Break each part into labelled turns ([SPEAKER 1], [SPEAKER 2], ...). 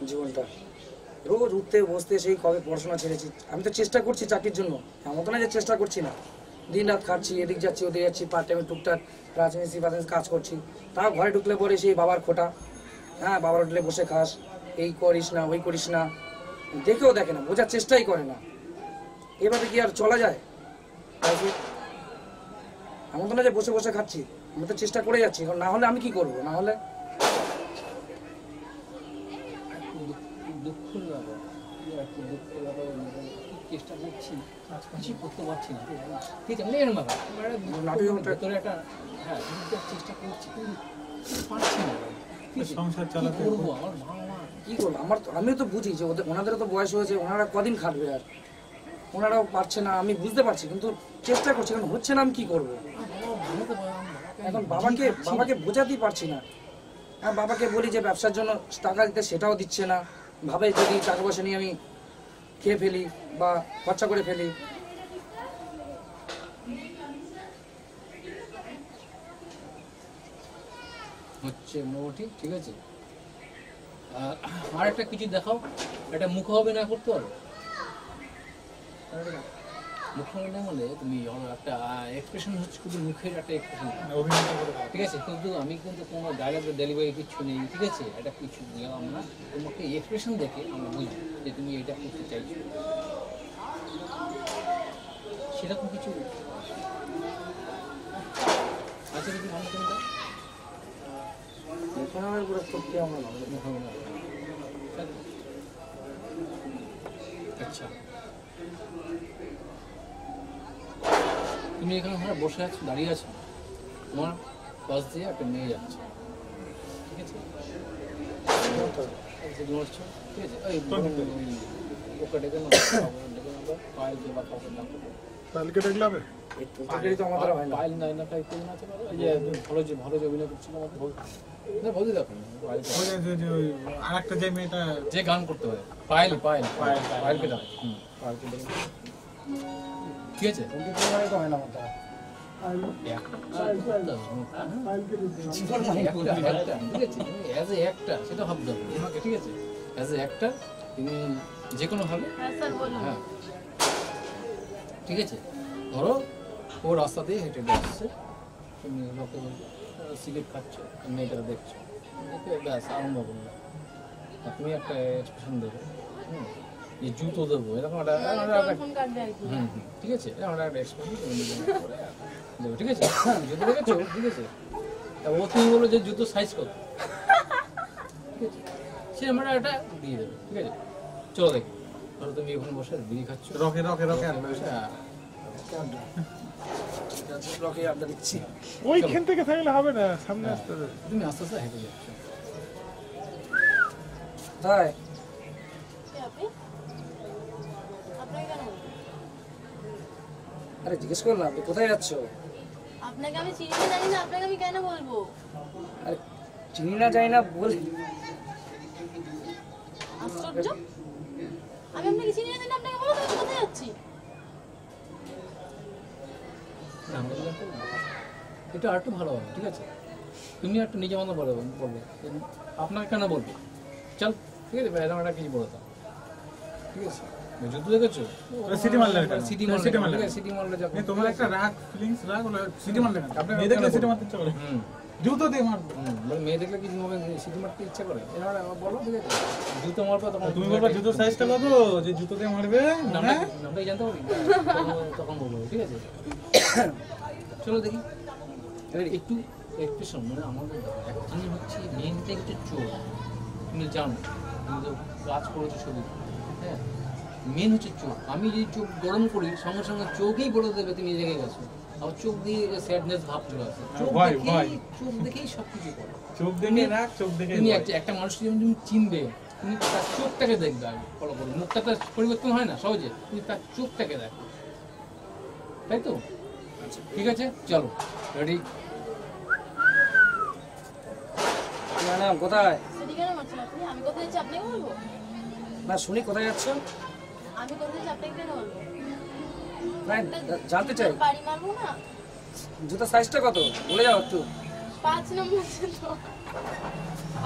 [SPEAKER 1] জীবনটা। রোজ উঠতে বসতে সেই কবে পড়াশোনা ছেড়েছি। আমি তো চেষ্টা করছি চাকরির জন্য, এমন তো না যে চেষ্টা করছি না। দিন রাত খাচ্ছি, এদিক যাচ্ছি ওদিক যাচ্ছি, পার্ট টাইমে টুকটাক রাজমিস্ত্রি বাজমিস্ত্রি কাজ করছি। তাও ঘরে ঢুকলে পরে সেই বাবার খোটা, হ্যাঁ বাবার হোটেলে বসে খাস, এই করিস না ওই করিস না, দেখেও দেখে না, বোঝার চেষ্টাই করে না। এভাবে কি আর চলা যায়? এমন তো না যে বসে বসে খাচ্ছি, আমি তো চেষ্টা করে যাচ্ছি। না হলে আমি কি করবো? না হলে
[SPEAKER 2] দুঃখের ব্যাপার, একটু দুঃখের ব্যাপার, চেষ্টা করছি কিছুই করতে পারছি না, ঠিক আছে? এরকম ব্যাপার ভেতরে একটা, হ্যাঁ চেষ্টা করছি কিন্তু পারছি না।
[SPEAKER 3] সংসার চালাতে
[SPEAKER 2] করবো আমার মা
[SPEAKER 1] কি করবো? আমিও তো বুঝি যে ওনাদেরও তো বয়স হয়েছে, ওনারা কদিন খাটবে আর, ওনারাও পারছে না, আমি বুঝতে পারছি, কিন্তু চেষ্টা করছি, কারণ হচ্ছে না। আমি কি করবো এখন? বাবাকে বোঝাতেই পারছি না। হ্যাঁ বাবাকে বলি যে ব্যবসার জন্য টাকা দিতে, সেটাও দিচ্ছে না। ভাবে যদি টাকা পয়সা নিয়ে আমি খেয়ে ফেলি বা খরচা করে ফেলি।
[SPEAKER 2] হচ্ছে মোটামুটি ঠিক আছে। আর একটা কিছু দেখাও, একটা মুখ হবে না করতে পারো। মুখ হবে না মানে তুমি একটা এক্সপ্রেশন হচ্ছে, কিন্তু মুখের একটা এক্সপ্রেশন, ঠিক আছে? কিন্তু আমি কিন্তু কোনো ডায়লগ ডেলিভারি কিছু নেই, ঠিক আছে? এটা কিছু দিলাম না, তোমাকে এক্সপ্রেশন দেখে আমরা বুঝি যে তুমি এটা করতে চাইছো, সেরকম কিছু আছে যদি ভালো চিন্তা। আচ্ছা তুমি এখানে ওখানে বসে আছো, দাঁড়িয়ে আছো, তোমার পাশ দিয়ে একটা মেয়ে যাচ্ছে, ঠিক আছে? ঘুমাচ্ছ, ঠিক আছে? ওই ওকে ডেকে না, পায়েল দিয়ে বা কাউকে না করবে,
[SPEAKER 3] কালকে দেখলে হবে
[SPEAKER 2] পায়েল নাই না টাইপ করে আছে, এই যে ভালো যে অভিনয় করছিল আমাদের না, বলতে দেখো
[SPEAKER 3] আর একটা যে মেয়েটা
[SPEAKER 2] যে গান করতে পারে, পায়েলকে ডাকো, পায়েলকে ডাকো, ঠিক আছে? সেটা ভাবতে হবে তোমাকে, ঠিক আছে? অ্যাজ এ একটা তুমি যে কোনো ভাবে, হ্যাঁ ঠিক আছে? ধরো ও রাস্তা দিয়ে হেঁটে আসছে, তুমি লোকে সিগারেট খাচ্ছ, মেয়েটাকে দেখছো, দেখে ব্যাস আরম্ভ করলো, তুমি একটা এক্সপ্রেশন দেবে, যে জুতো দেবো, এরকম একটা, ঠিক আছে? এরকম একটা এক্সপ্রেশন তুমি দেবো, ঠিক আছে? জুতো দেখেছো, ঠিক আছে? ও তুমি বলো যে জুতো সাইজ কত, ঠিক আছে? সে আমরা একটা দিয়ে দেবে, ঠিক আছে? চলো দেখি, ধরো তুমি ওখানে বসে বিড়ি খাচ্ছ,
[SPEAKER 3] রকে
[SPEAKER 1] আড্ডা দিচ্ছি।
[SPEAKER 3] ওইখান থেকে থাকলে হবে না, সামনে আসতে হবে।
[SPEAKER 2] তুমি আস্তে আস্তে হেঁটে যাচ্ছ,
[SPEAKER 1] তাই আরে জিজ্ঞেস করলাম আপনি কোথায় যাচ্ছ?
[SPEAKER 4] আপনাকে আমি চিনি না জানি না, আপনাকে আমি কেন বলবো?
[SPEAKER 1] আরে চিনি না জানি না বলে
[SPEAKER 4] আশ্চর্য, আমি আপনাকে চিনি না জানি না, আপনাকে বলবো আমি কোথায় যাচ্ছি?
[SPEAKER 2] এটা আর একটু ভালো হবে, ঠিক আছে? তুমি একটু নিজে মতো বলবে, আপনাকে কেন বলবো, চল, ঠিক আছে? এরকম একটা কিছু বলে দাও, ঠিক আছে? যুদ্ধ দেখেছো?
[SPEAKER 3] সিটি মারলে
[SPEAKER 2] তোমার
[SPEAKER 3] একটা রাগ ফিলিংস, রাগ হলো সিটি মারলে না, আপনি মেয়ে দেখলে সিটি মারতে ইচ্ছা করে, জুতো দিয়ে মারবো,
[SPEAKER 2] মেয়ে দেখলে কি সিটি মারতে ইচ্ছা করে, এবার বলো, ঠিক আছে? জুতো মারবো, তখন
[SPEAKER 3] তুমি বলবা জুতো সাইজটা কত, যে জুতো দিয়ে মারবে,
[SPEAKER 2] নামটাই জানতে পারি, তখন বলবো, ঠিক আছে? চলো দেখি একটু এক্সপ্রেশন, মানে আমাদের একটা জিনিস হচ্ছে মেনটাই হচ্ছে চোখ, তুমি জানো, তুমি তো কাজ করেছো ছবি, হ্যাঁ? মেন হচ্ছে চোখ। আমি যদি চোখ গরম করি, সঙ্গে সঙ্গে চোখেই বলে দেবে তুমি রেগে গেছো, আবার চোখ দিয়ে স্যাডনেস ভাব চলে আসে, চোখ দেখেই সব কিছু করো,
[SPEAKER 3] চোখ দেখে রাগ, চোখ দেখে
[SPEAKER 2] তুমি একটা মানুষকে যখন তুমি চিনবে, তুমি তার চোখটাকে দেখবে আগে, ফলো করো, মুখটা তো পরিবর্তন হয় না সহজে, তুমি তার চোখটাকে দেখো, তাই তো? ঠিক আছে, চলো রেডি।
[SPEAKER 1] ম্যাডাম কোথায়?
[SPEAKER 4] সেটি কেন মারছেন আপনি? আমি কোথায় যাচ্ছি আপনাকে বলবো?
[SPEAKER 1] না শুনি কোথায় যাচ্ছ?
[SPEAKER 4] আমি কোথায় যাচ্ছি আপনাকে কেন বলবো?
[SPEAKER 1] না জানতে চাই।
[SPEAKER 4] বাড়ি মারবো না?
[SPEAKER 1] জুতার সাইজটা কত বলে যাও একটু।
[SPEAKER 4] 5 নম্বর জুতো।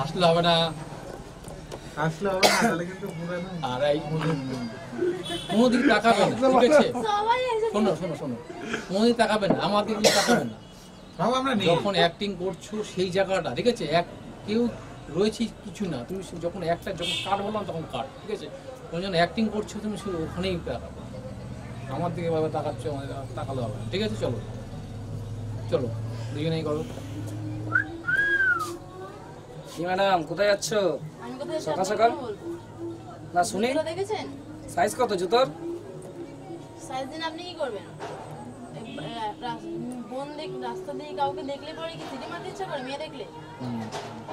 [SPEAKER 2] আসলে হবে না,
[SPEAKER 3] আসলে হবে না, তাহলে কিন্তু পুরো না।
[SPEAKER 2] আর এই কোনো দিকে তাকাবে না, ঠিক আছে?
[SPEAKER 4] সবাই এসে
[SPEAKER 2] শোনো শোনো শোনো, কোনো দিকে তাকাবে না, আমার দিকে তাকাবে না।
[SPEAKER 3] বাবা আমরা নেই।
[SPEAKER 2] যখন অ্যাক্টিং করছো সেই জায়গাটা, ঠিক আছে? কেউ রয়েছে কিছু না, তুমি যখন কাট বললাম তখন কাট, ঠিক আছে? তুমি যখন অ্যাক্টিং করছো তুমি শুধু ওখানেই তাকাবে। আমার দিকে ভাবে তাকাচ্ছ, আমাদের তাকালে হবে না, ঠিক আছে? চলো চলো দুজনেই করো।
[SPEAKER 1] কি ম্যাডাম কোথায় যাচ্ছ?
[SPEAKER 4] আমি কোথায়
[SPEAKER 1] সকাল
[SPEAKER 4] সকাল
[SPEAKER 1] সকাল?
[SPEAKER 4] সকাল বলবো
[SPEAKER 1] না শুনি।
[SPEAKER 4] জুতোটা দেখেছেন?
[SPEAKER 1] সাইজ কত জুতোর?
[SPEAKER 4] সাইজ দিন আপনি কি করবেন? রাস্তা দিয়ে কাউকে দেখলে পরে কি সিটি মারতে ইচ্ছা করে? মেয়ে দেখলে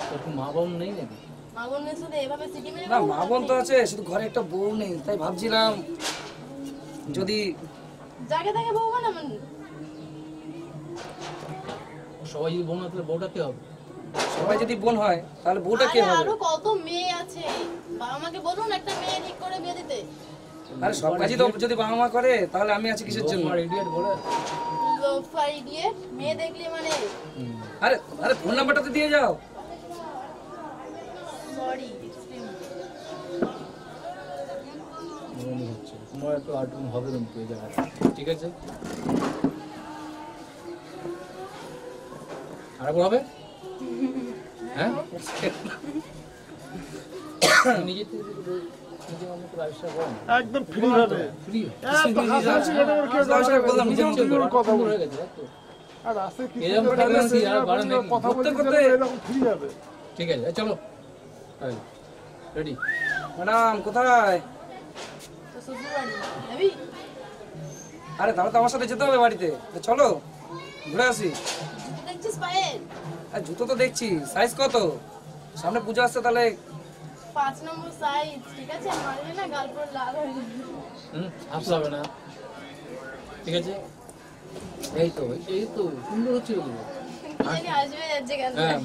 [SPEAKER 2] তোর মা বোন নেই নাকি?
[SPEAKER 4] মা বোনের সাথে এভাবে সিটি মেরে
[SPEAKER 1] না
[SPEAKER 4] কথা
[SPEAKER 1] মা
[SPEAKER 4] বলতে
[SPEAKER 1] বোন তো
[SPEAKER 4] নেই।
[SPEAKER 1] আছে, শুধু ঘরে একটা বউ নেই, তাই ভাবছিলাম যদি
[SPEAKER 4] যাকে তাকে বউ বানাবেন?
[SPEAKER 2] সবাই যদি বোন হয় তাহলে বউটা কে হবে?
[SPEAKER 1] সবাই যদি বোন হয় তাহলে বউটা কে
[SPEAKER 4] আরে
[SPEAKER 1] হবে?
[SPEAKER 4] আরো কত মেয়ে আছে, বাবা মাকে বলুন একটা মেয়ে ঠিক করে বিয়ে দিতে।
[SPEAKER 1] আরে সব কাজই তো যদি বাবা মা করে তাহলে আমি আছি কিসের জন্য?
[SPEAKER 2] ইডিয়েট বলে।
[SPEAKER 4] লোফাই দিয়ে মেয়ে দেখলে মানে
[SPEAKER 1] আরে আরে ফোন নাম্বারটা তো দিয়ে যাও।
[SPEAKER 4] সরি
[SPEAKER 2] মনে হচ্ছে তোমার একটু আর্টুন হবে কিন্তু এই জায়গাটা, ঠিক আছে? আরেকবার হবে? হ্যাঁ নিজে থেকে নিজে মনে করে আবিষ্কার করো না।
[SPEAKER 5] একদম ফ্রি ভাবে
[SPEAKER 2] ফ্রি
[SPEAKER 1] বললাম নিজে মতো করে।
[SPEAKER 5] কথা বলি
[SPEAKER 2] হয়ে গেছে, তাই তো?
[SPEAKER 5] আর রাস্তায় কিছু
[SPEAKER 2] এরকম
[SPEAKER 5] জায়গায়
[SPEAKER 2] থাকলে
[SPEAKER 5] আছে,
[SPEAKER 2] কি আর বাড়ে নাকি?
[SPEAKER 5] কথা বলতে
[SPEAKER 1] করতে
[SPEAKER 5] গেলে এরকম ফ্রি হবে।
[SPEAKER 2] ঠিক আছে চলো রেডি।
[SPEAKER 1] ম্যাডাম কোথায়?
[SPEAKER 4] তো শ্বশুর বাড়ি যাবি?
[SPEAKER 1] আরে তাহলে তো আমার সাথে যেতে হবে বাড়িতে, তো চলো ঘুরে আসি।
[SPEAKER 4] জুতো দেখছিস পায়ের?
[SPEAKER 1] আর জুতো তো দেখছি, সাইজ কত? সামনে পুজো আসছে, তাহলে
[SPEAKER 4] 5 নম্বর সাইজ, ঠিক আছে? মারলে না গাল পুরো লাল হয়ে যাবে।
[SPEAKER 2] আসতে হবে না, ঠিক আছে? এই তো সুন্দর হচ্ছিল তো।
[SPEAKER 4] কি জানি আসবে যাচ্ছে কেন?
[SPEAKER 2] হ্যাঁ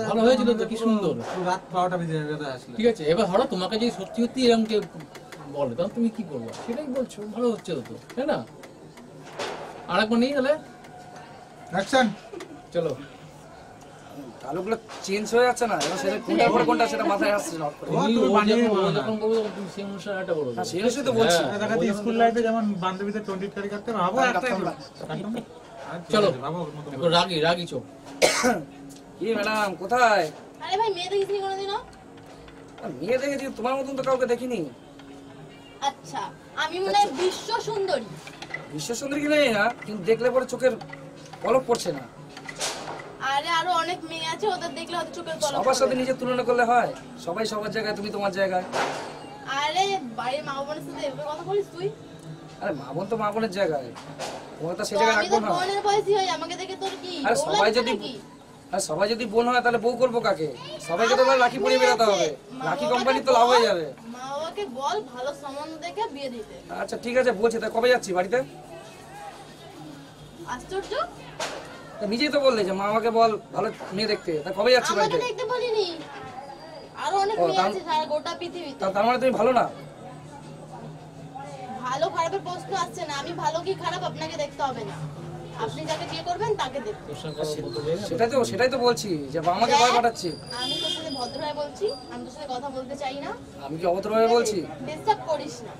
[SPEAKER 2] ভালো হয়েছিল তো, কি সুন্দর।
[SPEAKER 3] রাত 12টা বেজে যাবে আসলে।
[SPEAKER 2] ঠিক আছে, এবার ধরো তোমাকে যদি সত্যি সত্যি এরকম কেউ বলে তখন তুমি কি করবে? সেটাই বলছো, ভালো হচ্ছে তো, তাই না? আরেকবার নেই তাহলে,
[SPEAKER 3] অ্যাকশন।
[SPEAKER 2] চলো।
[SPEAKER 1] আলোগুলো চেঞ্জ হয়ে যাচ্ছে না, এবার সেটা কোনটার পরে কোনটা সেটা মাথায় আসছে না হট করে।
[SPEAKER 2] তুমি
[SPEAKER 3] তুমি
[SPEAKER 2] ও
[SPEAKER 3] বানিয়ে
[SPEAKER 2] যখন-
[SPEAKER 3] বলো
[SPEAKER 2] ও
[SPEAKER 3] না।
[SPEAKER 2] যখন বলবে তখন তুমি সেই অনুসারে একটা বলো।
[SPEAKER 1] হ্যাঁ, সেই অনুসারে তো বলছি।
[SPEAKER 2] হ্যাঁ,
[SPEAKER 3] দেখাতে স্কুল লাইফে যেমন বান্ধবীদের 20 তারিখ কাটতে ভাবো
[SPEAKER 1] হ্যাঁ,
[SPEAKER 3] একটাই
[SPEAKER 1] কাটতাম না।
[SPEAKER 3] কাটতাম না? আচ্ছা,
[SPEAKER 2] চলো।
[SPEAKER 3] ভাবো ওর মতো
[SPEAKER 2] একটু রাগি চোখ।
[SPEAKER 1] কি ম্যাডাম কোথায়?
[SPEAKER 4] আরে ভাই মেয়ে দেখিসনি কোনোদিনও?
[SPEAKER 1] আর মেয়ে দেখেছি, তোমার মতন তো কাউকে দেখিনি।
[SPEAKER 4] আচ্ছা আমি মনে হয় বিশ্ব সুন্দরী।
[SPEAKER 1] বিশ্ব সুন্দরী কি নেই না, কিন্তু দেখলে পরে চোখের পলক পড়ছে না।
[SPEAKER 4] আরে আরো অনেক মেয়ে আছে, ওদের দেখলে হয়তো চোখের পলক
[SPEAKER 1] সবার সাথে
[SPEAKER 4] পড়বে।
[SPEAKER 1] নিজের তুলনা করলে হয়? সবাই সবার জায়গায়, তুমি তোমার জায়গায়।
[SPEAKER 4] আরে বাড়ির মা বোনের সাথে এভাবে কথা বলিস তুই?
[SPEAKER 1] আরে মা বোন তো মা বোনের জায়গায়, তোমার তো সে
[SPEAKER 4] তো
[SPEAKER 1] জায়গায়
[SPEAKER 4] আমি
[SPEAKER 1] রাখবো
[SPEAKER 4] তো
[SPEAKER 1] না।
[SPEAKER 4] বোনের বয়সী হই, আমাকে দেখে তোর কি
[SPEAKER 1] আরে
[SPEAKER 4] বউ
[SPEAKER 1] সবাই
[SPEAKER 4] লাগছে
[SPEAKER 1] যদি
[SPEAKER 4] নাকি?
[SPEAKER 1] আর সবাই যদি বোন হয় তাহলে বউ করবো কাকে? সবাইকে তো তাহলে রাখি পরিয়ে বেরোতে হবে, রাখি কোম্পানি তো লাভ হয়ে যাবে।
[SPEAKER 4] মা বাবাকে বল ভালো সম্বন্ধ দেখে বিয়ে দিতে।
[SPEAKER 1] আচ্ছা ঠিক আছে বলছি, তা কবে যাচ্ছি বাড়িতে?
[SPEAKER 4] আশ্চর্য,
[SPEAKER 1] তা নিজেই তো বললে যে মা আমাকে বল ভালো মেয়ে দেখতে, তা কবে যাচ্ছি
[SPEAKER 4] আমাকে
[SPEAKER 1] বাড়িতে?
[SPEAKER 4] দেখতে বলিনি, আরো অনেক
[SPEAKER 1] ও,
[SPEAKER 4] মেয়ে
[SPEAKER 1] তাম-
[SPEAKER 4] আছে সারা গোটা পৃথিবীতে।
[SPEAKER 1] তার মানে তুমি ভালো না?
[SPEAKER 4] ভালো খারাপের প্রশ্ন আসছে না, আমি ভালো কি খারাপ আপনাকে দেখতে হবে না, আপনি যাকে বিয়ে করবেন তাকে দেখতে।
[SPEAKER 2] তোর সঙ্গে কথা বলতে দেয় না?
[SPEAKER 1] সেটাই তো বলছি যে মা আমাকে ভয় পাঠাচ্ছি।
[SPEAKER 4] আমি তোর সাথে ভদ্রভাবে বলছি, আমি তোর সাথে কথা বলতে চাই না।
[SPEAKER 1] আমি কি অভদ্রভাবে বলছি?
[SPEAKER 4] ডিস্টার্ব করিস না।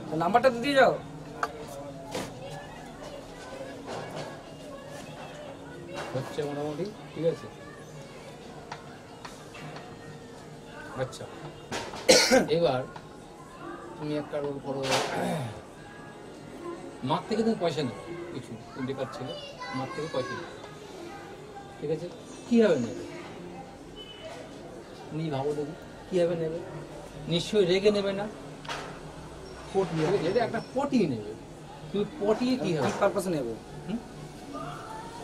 [SPEAKER 1] তো নাম্বারটা তো দিয়ে যাও।
[SPEAKER 2] হচ্ছে মোটামুটি, ঠিক আছে? আচ্ছা এবার তুমি একটা রোল করো, মার থেকে তুমি পয়সা নেবে কিছু, তুমি বেকার ছিল, মার থেকে পয়সা নেবে, ঠিক আছে? কীভাবে নেবে তুমি ভাবো দেখি, কীভাবে নেবে? নিশ্চয়ই রেগে নেবে না, পটিয়ে এটা একটা পটিয়ে নেবে। তুমি পটিয়ে কী হবে?
[SPEAKER 1] কি পারপাসে নেব?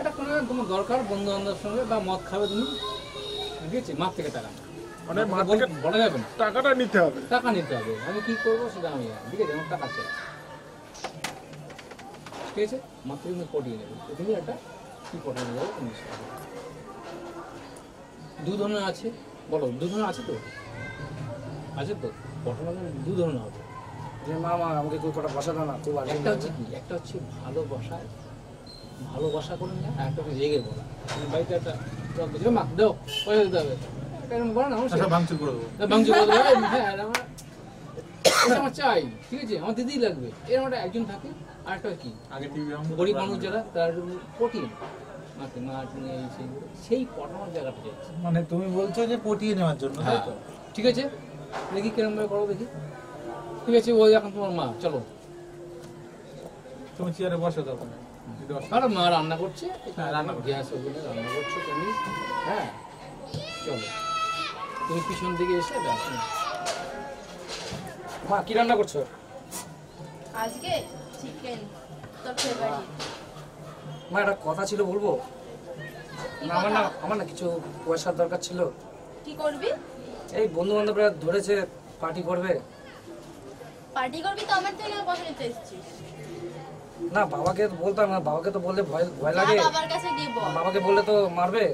[SPEAKER 2] এটা কোনো তোমার দরকার, বন্ধু বান্ধবের সঙ্গে বা মদ খাবে তুমি, ঠিক আছে? মার থেকে টাকা নেবে,
[SPEAKER 5] মানে মা থেকে
[SPEAKER 2] বলা যাবে না,
[SPEAKER 5] টাকাটা নিতে হবে।
[SPEAKER 2] টাকা নিতে হবে। আমি কি করবো সেটা আমি জানি, ঠিক আছে? আমার টাকা চাই, ঠিক আছে? মাত্র তুমি পটিয়ে নেবে, তো তুমি একটা কি পটিয়ে নেবে তুমি দু ধরনের আছে, বলো দু ধরনের আছে তো? আছে তো? ঘটনা দু ধরনের হবে।
[SPEAKER 1] যে মা আমাকে কই কটা বসা দাও না, খুব আগে
[SPEAKER 2] একটা হচ্ছে কি, একটা হচ্ছে ভালোবাসা করে নেয়, আর একটা হচ্ছে রেগে বলা। তুমি বাড়িতে একটা জল দিয়েছিলে, মা দাও পয়সা দিতে হবে, এরকম করে না আমার
[SPEAKER 3] আচ্ছা ভাঙচুর করে দেবো।
[SPEAKER 2] ভাঙচুর করে দেবে, হ্যাঁ আর এটা আমার চাই, ঠিক আছে, আমার দিদি লাগবে, এরকম একটা একজন থাকে। আর একটা কি
[SPEAKER 3] আগে টিভি
[SPEAKER 2] গরিব মানুষ যারা তার প্রোটিন মাছ নিয়ে সেই পটানোর জায়গাটা যাচ্ছে,
[SPEAKER 3] মানে তুমি বলছো যে পটিয়ে নেওয়ার জন্য, তাই
[SPEAKER 2] হ্যাঁ
[SPEAKER 3] তো?
[SPEAKER 2] ঠিক আছে, দেখি কিরম ভাবে করো দেখি, ঠিক আছে। ওই এখন তোমার মা, চলো।
[SPEAKER 3] তুমি চেয়ারে বসো তখন। যদি অসুবিধা-
[SPEAKER 2] আর মা রান্না করছে,
[SPEAKER 3] হ্যাঁ, রান্না করছে।
[SPEAKER 2] গ্যাস ওভেনে রান্না করছো তুমি, হ্যাঁ চলো তুমি পিছন দিকে এসে দেখো।
[SPEAKER 1] মা কি রান্না করছো?
[SPEAKER 4] আজকে চিকেন তোর ফেভারিট।
[SPEAKER 1] মা একটা কথা ছিল, বলবো?
[SPEAKER 4] কি
[SPEAKER 1] না,
[SPEAKER 4] কথা?
[SPEAKER 1] আমার না কিছু পয়সার দরকার ছিল।
[SPEAKER 4] কি করবি?
[SPEAKER 1] এই বন্ধু বান্ধবরা ধরেছে পার্টি করবে।
[SPEAKER 4] পার্টি করবি তো আমার থেকে পয়সা নিতে এসেছিস।
[SPEAKER 1] না, বাবাকে তো বলতাম না, বাবাকে তো বললে ভয় ভয়
[SPEAKER 4] যা
[SPEAKER 1] লাগে।
[SPEAKER 4] বাবার কাছে গিয়ে বল।
[SPEAKER 1] বাবাকে বললে তো মারবে।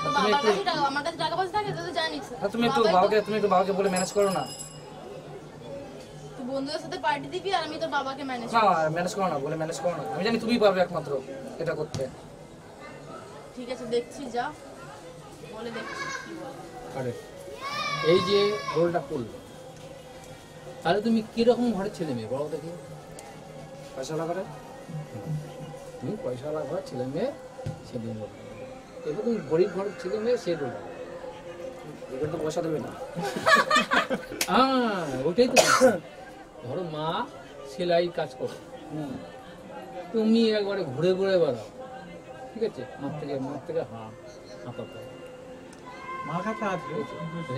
[SPEAKER 4] তো
[SPEAKER 1] তুমি
[SPEAKER 4] বাবার
[SPEAKER 1] একটু
[SPEAKER 4] কাছে টাকা, আমার কাছে টাকা পয়সা থাকে তুই তো জানিস।
[SPEAKER 1] তুমি একটু বাবাকে বলে ম্যানেজ করো না।
[SPEAKER 4] তুই বন্ধুদের সাথে পার্টি দিবি আর আমি তোর বাবাকে ম্যানেজ
[SPEAKER 1] না, ম্যানেজ করো না, বলে ম্যানেজ করো না। আমি জানি তুমিই পারবে একমাত্র এটা করতে।
[SPEAKER 4] ঠিক আছে, দেখছি, যা বলে দেখছি কি বলে।
[SPEAKER 2] আরে এই যে রোলটা করলো, তাহলে তুমি কিরকম ঘরের ছেলে মেয়ে বলো দেখি?
[SPEAKER 1] পয়সা লাগারে
[SPEAKER 2] তুমি পয়সাওয়ালা ঘর ছেলে মেয়ে সেদিন বলবে, এবার তুমি গরিব ঘরের ছেলে মেয়ে সে রোল।
[SPEAKER 1] এবার তো পয়সা দেবে না।
[SPEAKER 2] ওটাই তো বলছি। ধরো মা সেলাই কাজ করো, তুমি একবারে ঘুরে ঘুরে বেড়াও, ঠিক আছে, মার থেকে হাতা পাও,
[SPEAKER 3] মার কাছে আছে।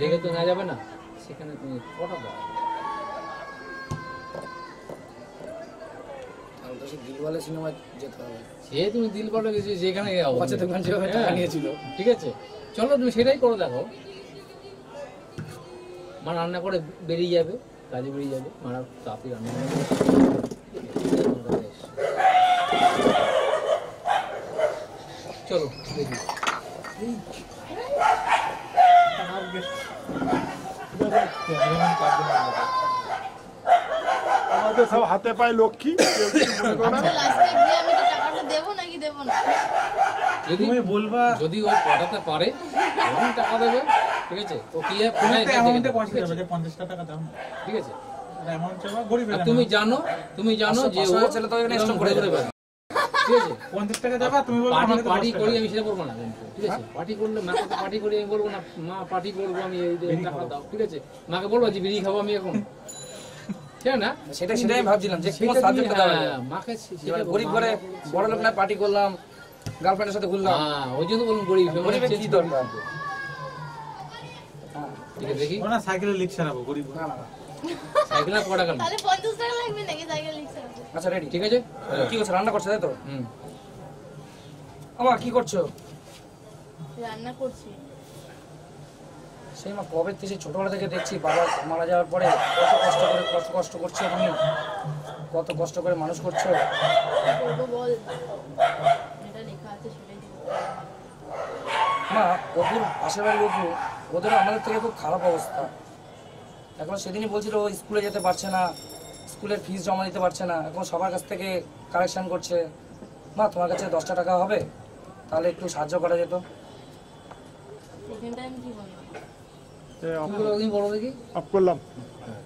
[SPEAKER 2] রেগে তো না যাবে না, সেখানে তুমি কটা দাও।
[SPEAKER 1] তাহলে তো সেই দিলওয়ালে সিনেমায় যেতে হবে।
[SPEAKER 2] সে তুমি দিল পাল্টে গেছি যেখানে
[SPEAKER 1] পচা দোকান যেভাবে টাকা নিয়েছিল।
[SPEAKER 2] ঠিক আছে, চলো তুমি সেটাই করে দেখো। মা রান্না করে বেরিয়ে যাবে, কাজে বেরিয়ে যাবে, মারা তাড়াতাড়ি রান্না করে চলো দেখি।
[SPEAKER 5] আমাদের সব হাতে পায় লক্ষ্মী, কেউ কিছু মনে করে না।
[SPEAKER 4] তো লাস্টে গিয়ে আমি কি টাকাটা দেবো নাকি দেবো না?
[SPEAKER 2] যদি
[SPEAKER 3] তুমি বলবা
[SPEAKER 2] যদি ও পড়াতে পারে তখন টাকা দেবে, ঠিক আছে। ও কি
[SPEAKER 3] তুমি
[SPEAKER 2] হয়
[SPEAKER 3] একটা অ্যামাউন্টে পয়সা দেবে যে 50 টাকা দাও না,
[SPEAKER 2] ঠিক আছে।
[SPEAKER 3] অ্যামাউন্ট চাইবা গরিবের
[SPEAKER 2] আর তুমি জানো যে ও
[SPEAKER 1] ছেলে তো এখানে স্টপ করে
[SPEAKER 2] ঘুরে
[SPEAKER 1] দেবে।
[SPEAKER 2] বেড়ায়, ঠিক আছে।
[SPEAKER 3] 50 টাকা দেবা, তুমি বলবা আমাকে তো
[SPEAKER 2] পার্টি
[SPEAKER 3] 10
[SPEAKER 2] করি
[SPEAKER 3] টাকা।
[SPEAKER 2] আমি সেটা বলবো না কিন্তু, ঠিক আছে। পার্টি করলে মাকে পার্টি করি আমি বলবো না, মা পার্টি করবো আমি এই যে
[SPEAKER 3] বিড়ি
[SPEAKER 2] টাকা
[SPEAKER 3] খাবো।
[SPEAKER 2] দাও, ঠিক আছে। মাকে বলবো যে বিড়ি খাবো আমি এখন, ঠিক আছে না?
[SPEAKER 1] সেটাই আমি ভাবছিলাম যে কোন
[SPEAKER 2] সেটা তুমি-
[SPEAKER 1] সাবজেক্টে দেওয়া যায়।
[SPEAKER 2] হ্যাঁ, মাকে
[SPEAKER 1] এবার গরিব ঘরে বড় লোক না, পার্টি করলাম, গার্লফ্রেন্ডের সাথে ঘুরলাম।
[SPEAKER 2] হ্যাঁ, ওই জন্য বলুন গরিব।
[SPEAKER 1] গরিবের কি দরকার? হ্যাঁ,
[SPEAKER 2] ঠিক আছে, দেখি
[SPEAKER 3] ওনা সাইকেলে লিক ছাড়াবো গরিব।
[SPEAKER 1] না না না।
[SPEAKER 2] সাইকেল আর কটা গেল,
[SPEAKER 4] তাহলে 50 টাকা লাগবে নাকি সাইকেল রিক্সা?
[SPEAKER 1] আচ্ছা রেডি।
[SPEAKER 2] ঠিক আছে।
[SPEAKER 1] কি করছো? রান্না করছো তাই তো?
[SPEAKER 2] হুম,
[SPEAKER 1] আমা কি করছো?
[SPEAKER 4] রান্না করছি।
[SPEAKER 1] সেই মা কবে থেকে ছোটবেলা থেকে দেখছি, বাবা মারা যাওয়ার পরে কত কষ্ট করছো তুমি, কত কষ্ট করে মানুষ করছো।
[SPEAKER 4] কি করবো বল, এটা লেখা আছে সেটাই করবো।
[SPEAKER 1] মা অপুর পাশের বাড়ির অপু, ওদের আমাদের থেকে খুব খারাপ অবস্থা। এখন সেদিনই বলছিল ও স্কুলে যেতে পারছে না, স্কুলের ফিস জমা দিতে পারছে না, এখন সবার কাছ থেকে কালেকশন করছে। মা তোমার কাছে 10টা টাকা হবে? তাহলে একটু সাহায্য করা যেত।
[SPEAKER 4] সেকেন্ড টাইম কি বলবো?
[SPEAKER 5] এ,
[SPEAKER 2] তুমি বলো দেখি।
[SPEAKER 5] অফ করলাম।
[SPEAKER 2] হ্যাঁ।